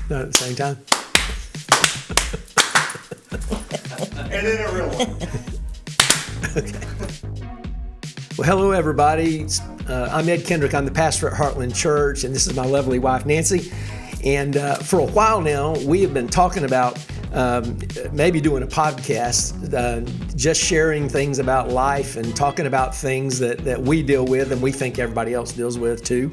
Not at the same time? And then a real one. Okay. Well, hello, everybody. I'm Ed Kendrick. I'm the pastor at Heartland Church, and this is my lovely wife, Nancy. And for a while now, we have been talking about maybe doing a podcast, just sharing things about life and talking about things that we deal with and we think everybody else deals with too,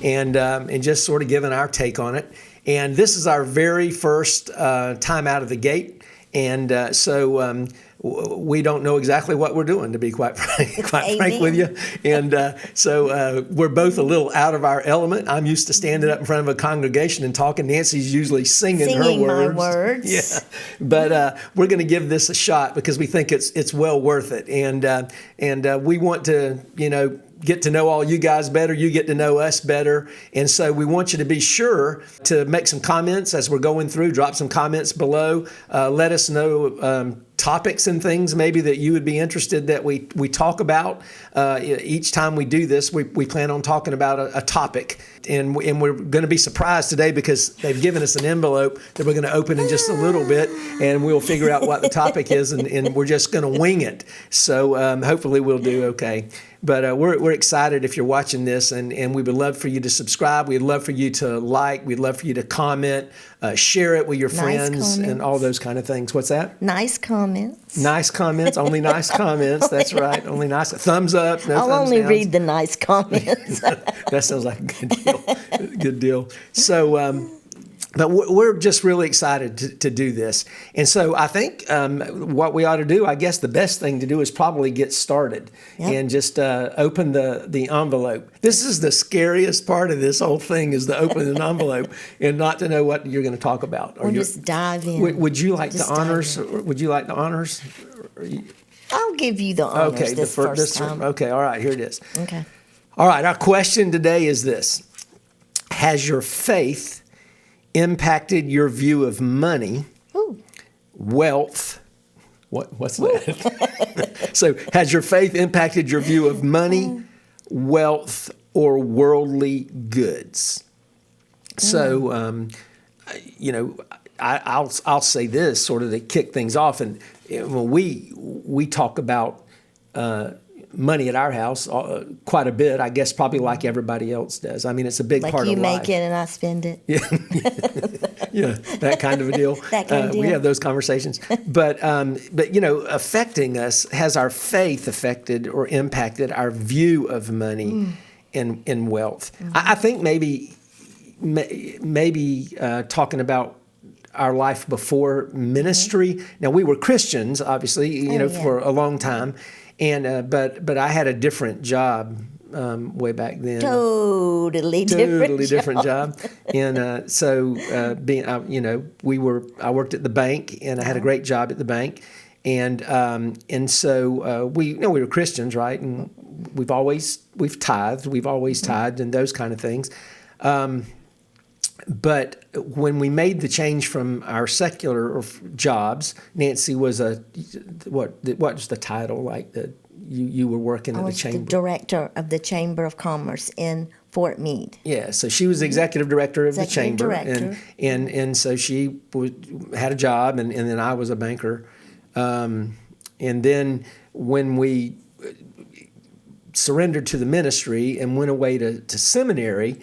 and just sort of giving our take on it. And this is our very first time out of the gate, and so we don't know exactly what we're doing, to be quite frank with you. And so we're both a little out of our element. I'm used to standing up in front of a congregation and talking. Nancy's usually singing her words. My words. Yeah, but we're going to give this a shot because we think it's well worth it. And we want to, get to know all you guys better. You get to know us better. And so we want you to be sure to make some comments as we're going through. Drop some comments below. Let us know topics and things maybe that you would be interested that we talk about. Each time we do this, we plan on talking about a topic. And we're going to be surprised today because they've given us an envelope that we're going to open in just a little bit, and we'll figure out what the topic is, and we're just going to wing it. So hopefully we'll do okay. But we're excited if you're watching this, and we would love for you to subscribe. We'd love for you to like. We'd love for you to comment, share it with your friends, and all those kind of things. What's that? Nice comments. Nice comments. Only nice comments. That's right. Only nice. Thumbs up. No I'll thumbs only downs. read the nice comments. That sounds like a good deal. Good deal. So, but we're just really excited to do this. And so I think what we ought to do, I guess the best thing to do is probably get started and just open the envelope. This is the scariest part of this whole thing, is to open an envelope and not to know what you're going to talk about. Or just dive in. Would you like the honors? Would you like the honors? I'll give you the honors this first time. Okay, all right, here it is. Okay. All right, our question today is this. Has your faith impacted your view of money, wealth? What's that? So, has your faith impacted your view of money, wealth, or worldly goods? So, I'll say this sort of to kick things off, and when we talk about money at our house quite a bit, I guess probably like everybody else does. I mean, it's a big part of life. Like you make it and I spend it. Yeah, that kind of a deal. That kind of deal. We have those conversations. But affecting us, has our faith affected or impacted our view of money and wealth? Mm-hmm. I think maybe talking about our life before ministry. Mm-hmm. Now, we were Christians, obviously, for a long time. And but I had a different job way back then. Totally different job. And so I worked at the bank, and I had a great job at the bank. And so we were Christians, right? And we've tithed, tithed, and those kind of things. But when we made the change from our secular jobs, Nancy was what was the title like that you were working at the chamber? I was the director of the Chamber of Commerce in Fort Meade. Yeah, so she was the executive director of the chamber, and so she had a job, and then I was a banker, and then when we surrendered to the ministry and went away to seminary.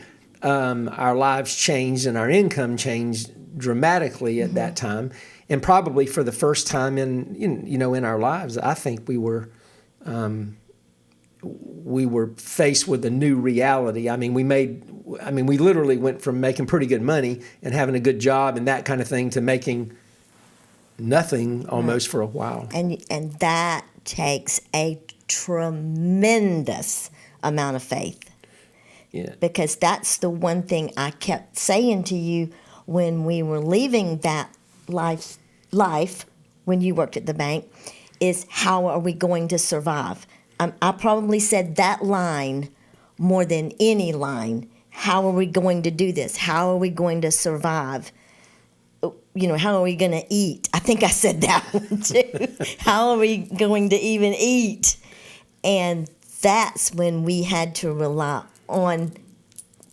Our lives changed and our income changed dramatically at that time, and probably for the first time in our lives, I think we were faced with a new reality. I mean, we literally went from making pretty good money and having a good job and that kind of thing to making nothing almost for a while. And that takes a tremendous amount of faith. Yeah. Because that's the one thing I kept saying to you when we were leaving that life when you worked at the bank, is how are we going to survive? I probably said that line more than any line. How are we going to do this? How are we going to survive? How are we going to eat? I think I said that one too. How are we going to even eat? And that's when we had to rely on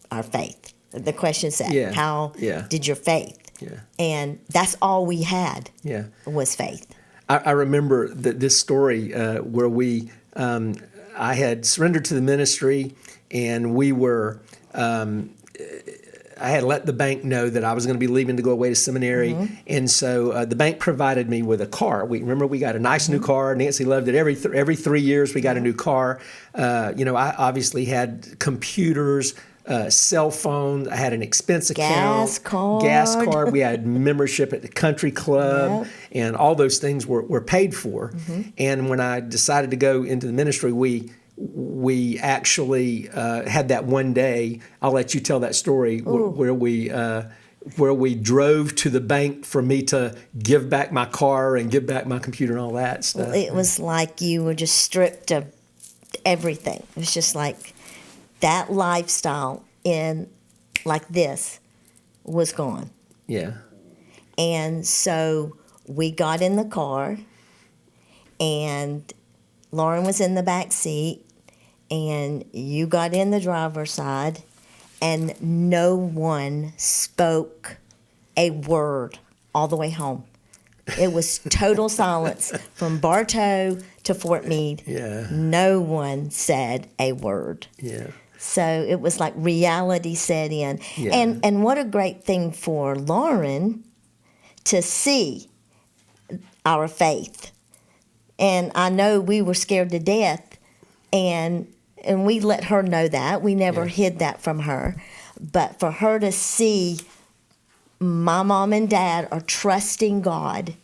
our faith. the question said. Yeah. How Yeah. did your faith? Yeah. And that's all we had Yeah. was faith. I remember this story where I had surrendered to the ministry, and we were. I had let the bank know that I was going to be leaving to go away to seminary, and so the bank provided me with a car. We got a nice new car. Nancy loved it. Every 3 years we got a new car. I obviously had computers, cell phones. I had an expense account, gas card. We had membership at the country club, and all those things were paid for. And when I decided to go into the ministry, we actually had that one day. I'll let you tell that story where we drove to the bank for me to give back my car and give back my computer and all that stuff. Well, it was like you were just stripped of everything. It was just like that lifestyle in like this was gone. Yeah. And so we got in the car, and Lauren was in the back seat, and you got in the driver's side, and no one spoke a word all the way home. It was total silence from Bartow to Fort Meade. Yeah. No one said a word. Yeah. So it was like reality set in. Yeah. And what a great thing for Lauren to see our faith. And I know we were scared to death, and we let her know that. We never hid that from her. But for her to see my mom and dad are trusting God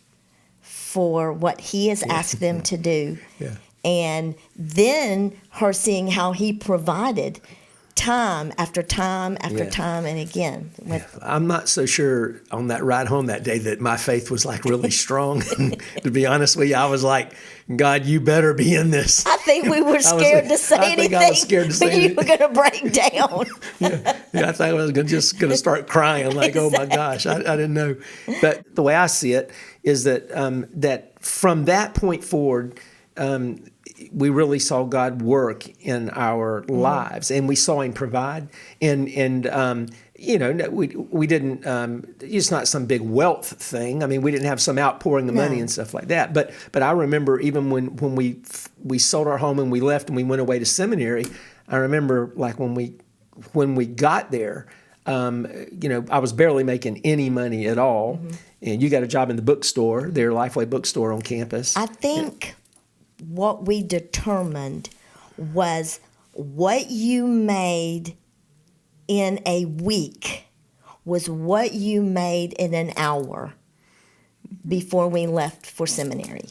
for what He has asked them to do. Yeah. And then her seeing how He provided time after time after time and again. I'm not so sure on that ride home that day that my faith was like really strong. To be honest with you, I was like, God, you better be in this. I think we were scared to say anything. I was scared to say when you were going to break down. I thought I was just going to start crying. Like, oh my gosh, I didn't know. But the way I see it is that that from that point forward, we really saw God work in our lives, and we saw Him provide. And we didn't. It's not some big wealth thing. I mean, we didn't have some outpouring of money and stuff like that. But I remember even when we sold our home and we left and we went away to seminary. I remember like when we got there. I was barely making any money at all, and you got a job in the bookstore, their Lifeway bookstore on campus. I think what we determined was what you made in a week was what you made in an hour before we left for seminary.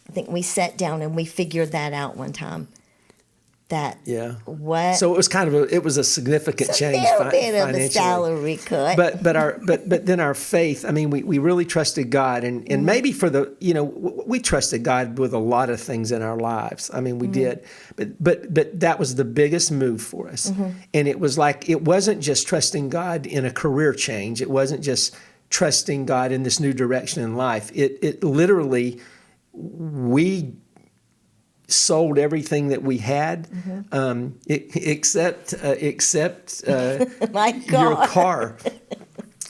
I think we sat down and we figured that out one time. So it was it was a significant change financially. A little bit of a salary cut. But then our faith, I mean, we really trusted God, and maybe we trusted God with a lot of things in our lives. I mean, we did, but that was the biggest move for us. And it was like, it wasn't just trusting God in a career change. It wasn't just trusting God in this new direction in life. It literally, we sold everything that we had, except your car,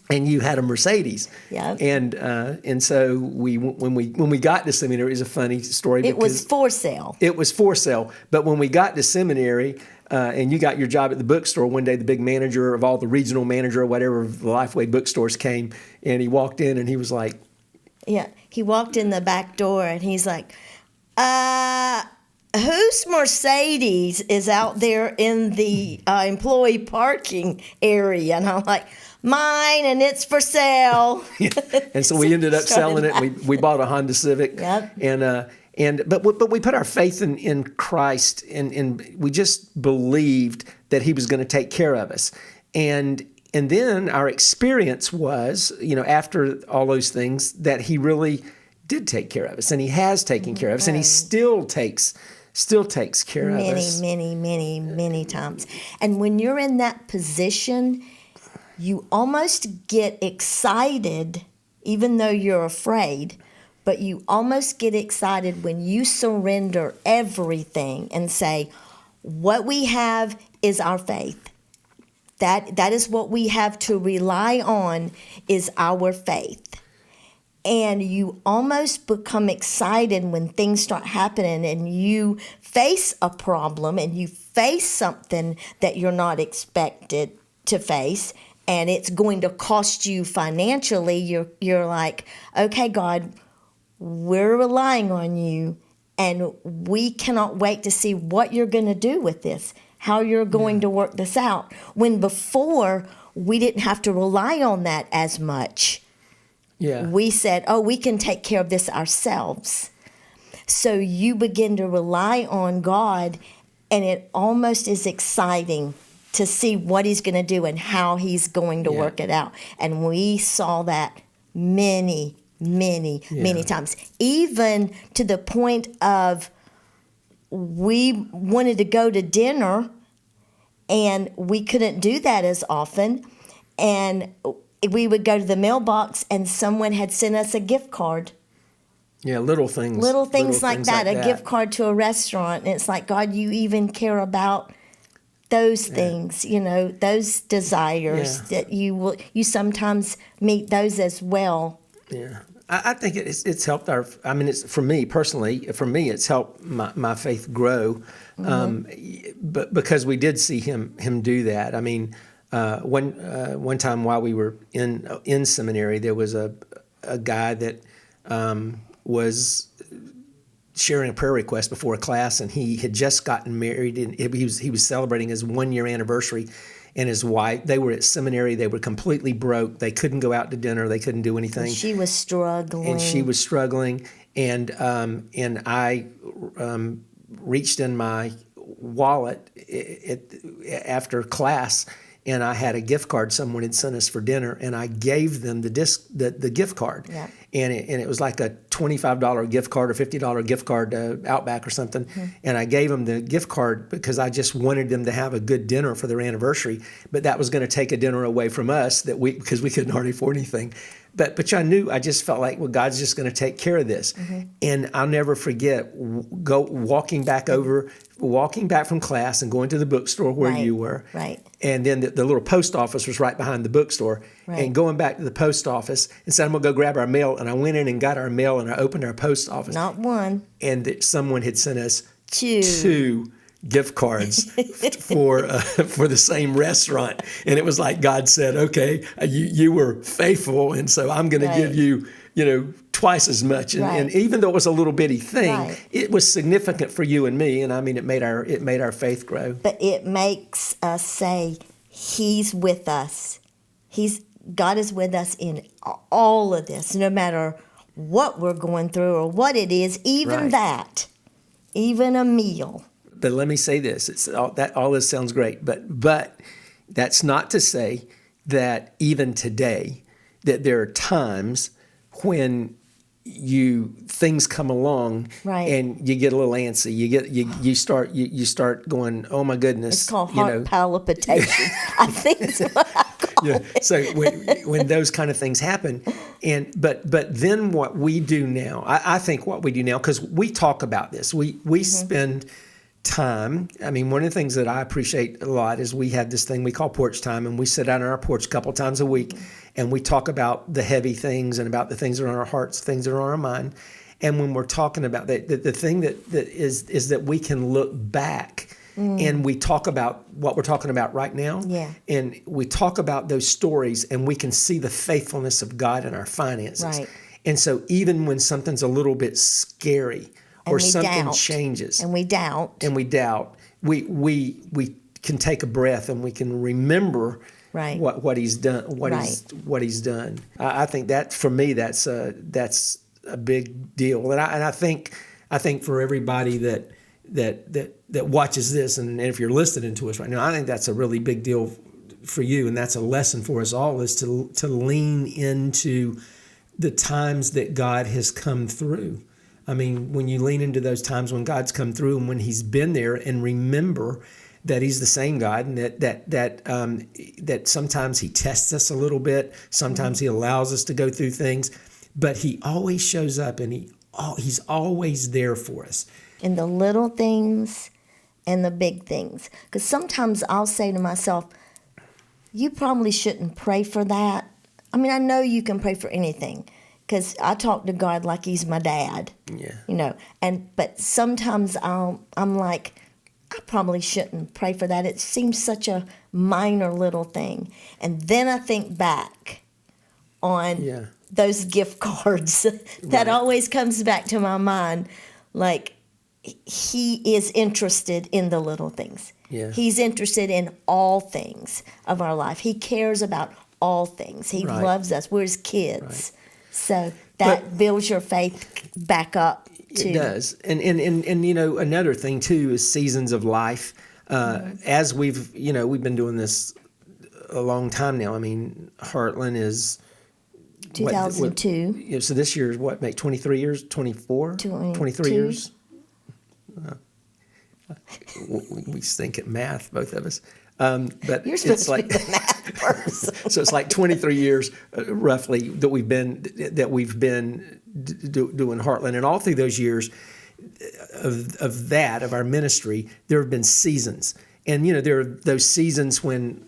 and you had a Mercedes. Yeah. And so when we got to seminary, it was a funny story. It was for sale. It was for sale, but when we got to seminary. And you got your job at the bookstore. One day, the big manager of all the regional manager or whatever of the Lifeway bookstores came, and he walked in, and he was like, he walked in the back door, and he's like, whose Mercedes is out there in the employee parking area? And I'm like, mine, and it's for sale. And so we ended up selling it. We bought a Honda Civic. Yep. But we put our faith in Christ, and we just believed that He was going to take care of us. And then our experience was, after all those things, that He really did take care of us, and He has taken care of us, and He still takes care of us. Many times. And when you're in that position, you almost get excited, even though you're afraid, but you almost get excited when you surrender everything and say, what we have is our faith. That is what we have to rely on, is our faith. And you almost become excited when things start happening and you face a problem and you face something that you're not expected to face, and it's going to cost you financially. You're like, okay, God, we're relying on you, and we cannot wait to see what you're going to do with this, how you're going to work this out. When before, we didn't have to rely on that as much. Yeah. We said, oh, we can take care of this ourselves. So you begin to rely on God, and it almost is exciting to see what he's going to do and how he's going to work it out. And we saw that many times, even to the point of we wanted to go to dinner and we couldn't do that as often. And we would go to the mailbox and someone had sent us a gift card. Yeah, little things. Little things like that, a gift card to a restaurant. And it's like, God, you even care about those things, those desires that you sometimes meet those as well. Yeah. I think it's helped it's for me personally, it's helped my faith grow. But because we did see him do that. I mean, one time while we were in seminary, there was a guy that was sharing a prayer request before a class, and he had just gotten married, and he was celebrating his 1-year anniversary. And his wife, they were at seminary. They were completely broke. They couldn't go out to dinner. They couldn't do anything. She was struggling. And I reached in my wallet after class, and I had a gift card someone had sent us for dinner, and I gave them the gift card. Yeah. And it was like a $25 gift card or $50 gift card to Outback or something. Mm-hmm. And I gave them the gift card because I just wanted them to have a good dinner for their anniversary. But that was going to take a dinner away from us because we couldn't hardly afford anything. But I just felt like, well, God's just going to take care of this. Mm-hmm. And I'll never forget walking back from class and going to the bookstore where you were. Right. And then the little post office was right behind the bookstore. Right. And going back to the post office and said, I'm going to go grab our mail. And I went in and got our mail, and I opened our post office. Not one. And someone had sent us two gift cards for the same restaurant. And it was like God said, okay, you were faithful, and so I'm going to give you, twice as much. And even though it was a little bitty thing, it was significant for you and me. And I mean, it made our faith grow. But it makes us say, He's with us. God is with us in all of this, no matter what we're going through or what it is, even that, even a meal. But let me say this: all this sounds great, but that's not to say that even today that there are times when things come along and you get a little antsy. You start going, oh my goodness! It's called heart palpitation. I think that's what I call it. So when those kind of things happen, but then what we do now, I think what we do now, because we talk about this, we spend time. I mean, one of the things that I appreciate a lot is we have this thing we call porch time, and we sit out on our porch a couple times a week, and we talk about the heavy things and about the things that are on our hearts, things that are on our mind. And when we're talking about that, the thing that is that we can look back and we talk about what we're talking about right now. Yeah. And we talk about those stories, and we can see the faithfulness of God in our finances. Right. And so even when something's a little bit scary, or something changes, and we doubt, we can take a breath and we can remember what he's done, what he's done. I think that for me that's a big deal, and I think for everybody that watches this, and if you're listening to us right now, I think that's a really big deal for you, and that's a lesson for us all, is to lean into the times that God has come through. I mean, when you lean into those times when God's come through and when He's been there, and remember that He's the same God, and that sometimes He tests us a little bit, sometimes He allows us to go through things, but He always shows up, and He's always there for us. In the little things and the big things. Because sometimes I'll say to myself, you probably shouldn't pray for that. I mean, I know you can pray for anything because I talk to God like he's my dad. Yeah. You know, but sometimes I'm like, I probably shouldn't pray for that. It seems such a minor little thing. And then I think back on those gift cards. That always comes back to my mind. Like, he is interested in the little things. Yeah. He's interested in all things of our life. He cares about all things. He loves us. We're his kids. Right. So that builds your faith back up too. It does. And you know, another thing too is seasons of life. As we've been doing this a long time now. I mean, Heartland is 2002. So this year is what, make 23 years, 24? 23 years? We stink at math, both of us. But You're supposed it's like, to be the math person. so it's like 23 years roughly that we've been doing Heartland, and all through those years of our ministry, there have been seasons, and you know, there are those seasons when,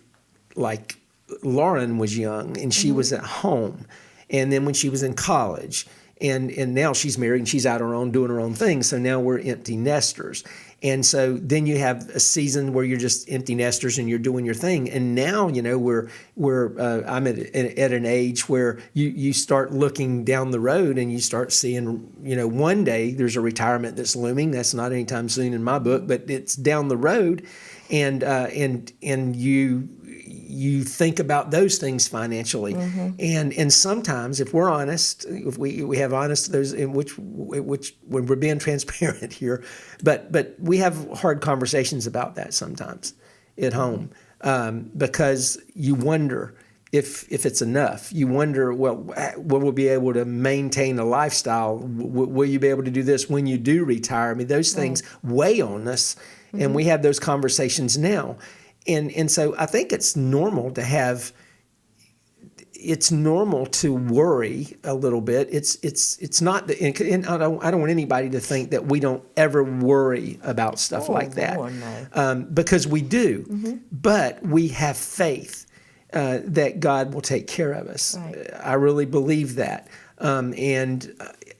like, Lauren was young and she was at home, and then when she was in college, and now she's married and she's out on her own doing her own thing. So now we're empty nesters. And so then you have a season where you're just empty nesters and you're doing your thing. And now, you know, I'm at an age where you start looking down the road and you start seeing, you know, one day there's a retirement that's looming. That's not anytime soon in my book, but it's down the road. And you think about those things financially, and sometimes, if we're honest, if we have honest those in which when we're being transparent here, but we have hard conversations about that sometimes at home, because you wonder if it's enough. You wonder, well, will we be able to maintain a lifestyle? Will you be able to do this when you do retire? I mean, those things weigh on us, and we have those conversations now. And so I think it's normal to worry a little bit. It's not and I don't want anybody to think that we don't ever worry about stuff like that. Lord, no. Because we do, but we have faith that God will take care of us. Right. I really believe that.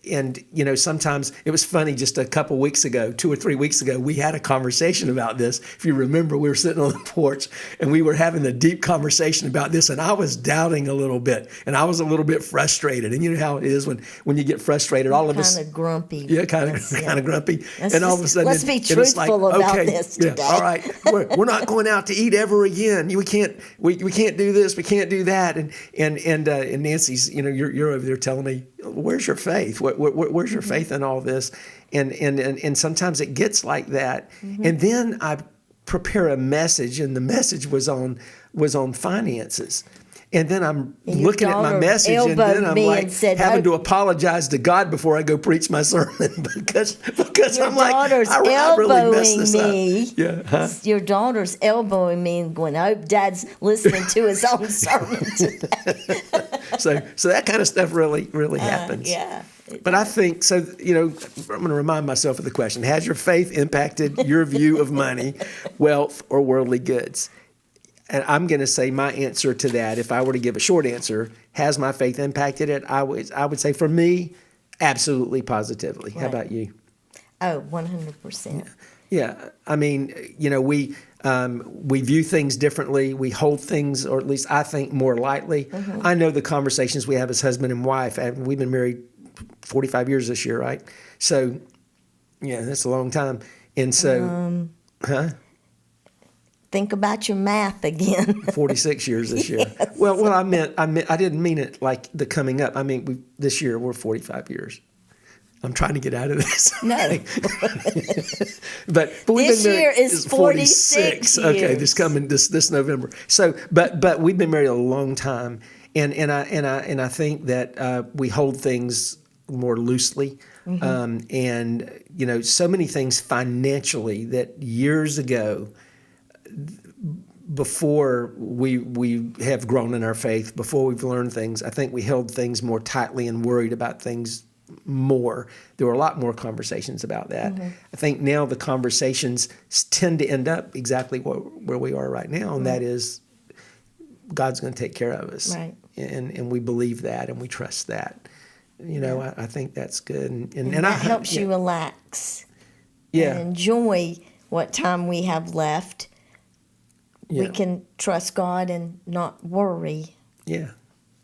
And you know, sometimes it was funny, just a couple weeks ago, 2 or 3 weeks ago, we had a conversation about this. If you remember, we were sitting on the porch and we were having a deep conversation about this, and I was doubting a little bit, and I was a little bit frustrated. And you know how it is when you get frustrated, all of us kind of grumpy. Yeah, kind of grumpy. And all of a sudden, let's be truthful about this today. All right, we're not going out to eat ever again. We can't do this. We can't do that. And Nancy's, you know, you're over there telling me, where's your faith? Where's your faith in all this? And sometimes it gets like that. And then I prepare a message, and the message was on finances. And then I'm looking at my message, and then I'm like having to apologize to God before I go preach my sermon because I'm like, I really messed this up. Yeah, huh? Your daughter's elbowing me and going, I hope Dad's listening to his own sermon today. So that kind of stuff really happens. Yeah. But I think, so, you know, I'm going to remind myself of the question: has your faith impacted your view of money, wealth, or worldly goods? And I'm going to say my answer to that, if I were to give a short answer, has my faith impacted it? I would say, for me, absolutely, positively. Right. How about you? Oh, 100%. Yeah. I mean, you know, we view things differently. We hold things, or at least I think, more lightly. I know the conversations we have as husband and wife, and we've been married 45 years this year, right? So, yeah, that's a long time. And so, Think about your math again. 46 years this year. Yes. Well, I didn't mean it like the coming up. I mean, this year we're 45 years. I'm trying to get out of this. No. but this year is 46 years. Okay, this November. So, but we've been married a long time, and I think that we hold things more loosely. And you know, so many things financially that years ago, before we have grown in our faith, before we've learned things, I think we held things more tightly and worried about things more. There were a lot more conversations about that. I think now the conversations tend to end up exactly where we are right now, and that is, God's going to take care of us. Right. And we believe that and we trust that. I think that's good. And that helps you relax. Yeah. And enjoy what time we have left. Yeah. We can trust God and not worry. Yeah.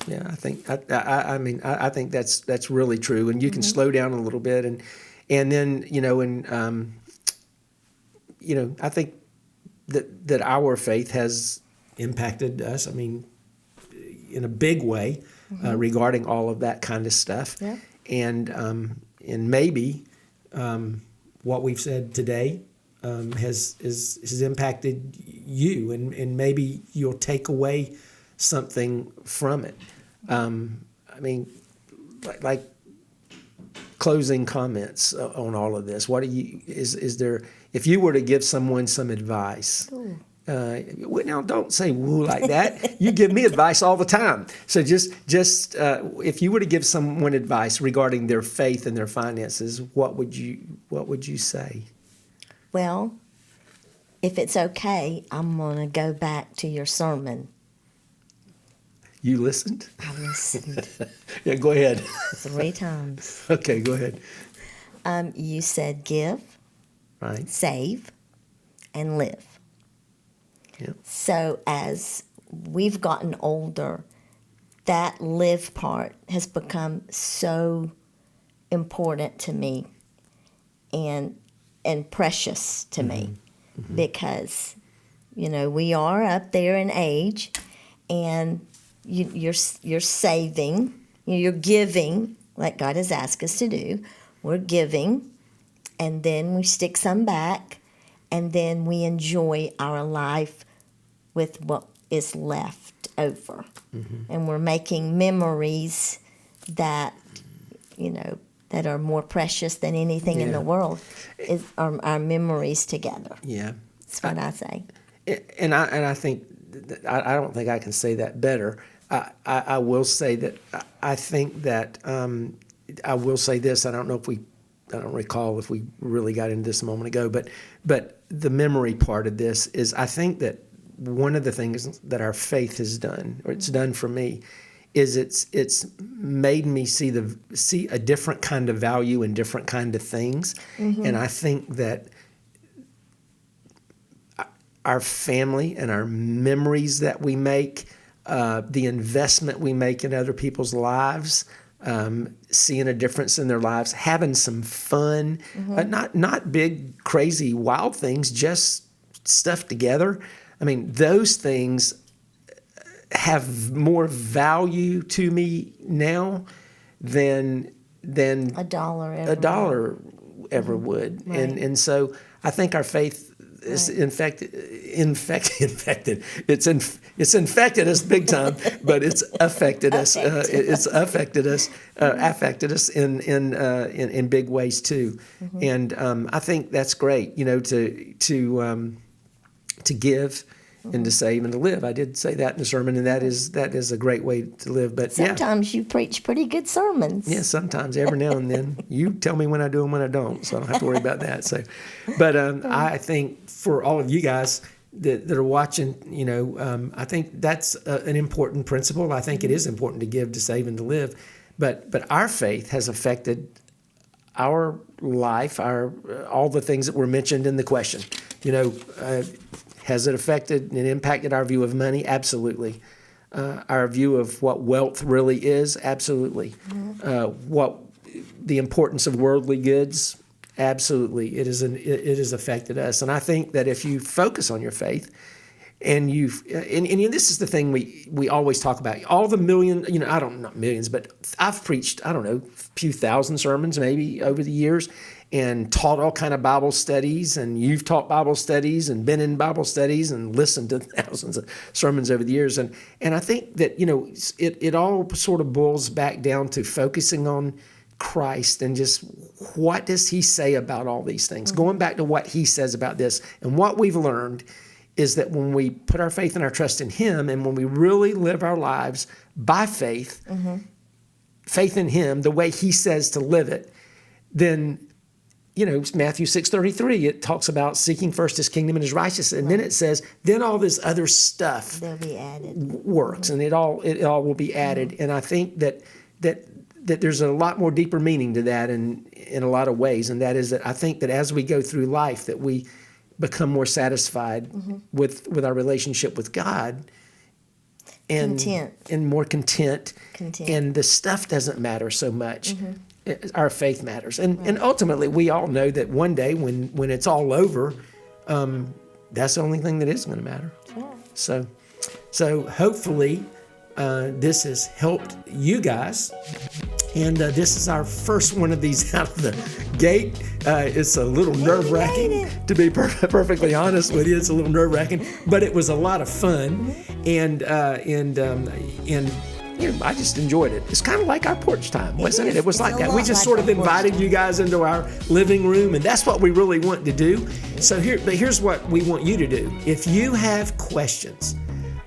Yeah, I think I think that's really true, and you can slow down a little bit, and then I think that our faith has impacted us. I mean, in a big way, regarding all of that kind of stuff, Yeah. and maybe what we've said today has impacted you, and maybe you'll take away something from it. I mean, like closing comments on all of this. What do you is there? If you were to give someone some advice, now don't say "woo" like that. You give me advice all the time. So just if you were to give someone advice regarding their faith and their finances, what would you say? Well, if it's okay, I'm going to go back to your sermon. You listened? I listened Yeah, go ahead. 3 times. Okay, go ahead. You said give, Right. save, and live. Yeah. So as we've gotten older, that live part has become so important to me and precious to me because, we are up there in age and you're saving, you're giving like God has asked us to do. We're giving, and then we stick some back, and then we enjoy our life with what is left over. And we're making memories that, that are more precious than anything in Yeah. the world is our memories together. Yeah. That's what I say. And I think I don't think I can say that better. I will say that I think that I will say this. I don't recall if we really got into this a moment ago, but the memory part of this is I think that one of the things that our faith has done, or it's done for me, is it's made me see a different kind of value in different kind of things, and I think that our family and our memories that we make, the investment we make in other people's lives, seeing a difference in their lives, having some fun, not big, crazy, wild things, just stuff together. I mean, those things have more value to me now than A dollar ever would. Right. And so I think our faith is infected. It's infected us big time, but it's affected us. It's affected us in big ways too. And I think that's great. To give and to save and to live. I did say that in the sermon, and that is a great way to live. But Sometimes you preach pretty good sermons. yeah, sometimes every now and then. You tell me when I do and when I don't, so I don't have to worry about that. So, but I think for all of you guys that are watching, I think that's an important principle. I think it is important to give, to save, and to live. But our faith has affected our life, all the things that were mentioned in the question. Has it affected and impacted our view of money? Absolutely. Our view of what wealth really is? Absolutely. What the importance of worldly goods? Absolutely. It has affected us. And I think that if you focus on your faith, and this is the thing we always talk about. All the not millions, but I've preached, a few thousand sermons maybe over the years, and taught all kind of Bible studies, and you've taught Bible studies and been in Bible studies and listened to thousands of sermons over the years. And I think that, it all sort of boils back down to focusing on Christ and just what does he say about all these things? Going back to what he says about this. And what we've learned is that when we put our faith and our trust in him, and when we really live our lives by faith, faith in him, the way he says to live it, then Matthew 6:33, it talks about seeking first his kingdom and his righteousness. And then it says, then all this other stuff They'll be added. works, and it all will be added. And I think that there's a lot more deeper meaning to that in a lot of ways. And that is that I think that as we go through life, that we become more satisfied with our relationship with God. And more content. And the stuff doesn't matter so much. Our faith matters. And ultimately, we all know that one day when it's all over, that's the only thing that is going to matter. So hopefully this has helped you guys. And this is our first one of these out of the gate. It's a little nerve-wracking, to be perfectly honest with you. It's a little nerve-wracking, but it was a lot of fun, and I just enjoyed it. It's kind of like our porch time, wasn't it? It was like that. We just sort of invited you guys into our living room, and that's what we really want to do. So here's what we want you to do. If you have questions,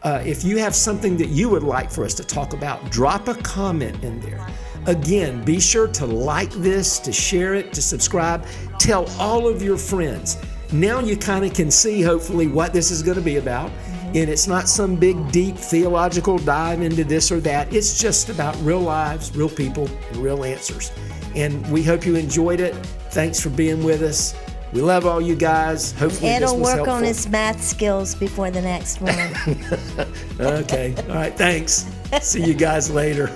if you have something that you would like for us to talk about, drop a comment in there. Again, be sure to like this, to share it, to subscribe. Tell all of your friends. Now you kind of can see, hopefully, what this is going to be about. And it's not some big, deep theological dive into this or that. It's just about real lives, real people, and real answers. And we hope you enjoyed it. Thanks for being with us. We love all you guys. Hopefully Ed this will was work helpful. on his math skills before the next one. Okay. All right. Thanks. See you guys later.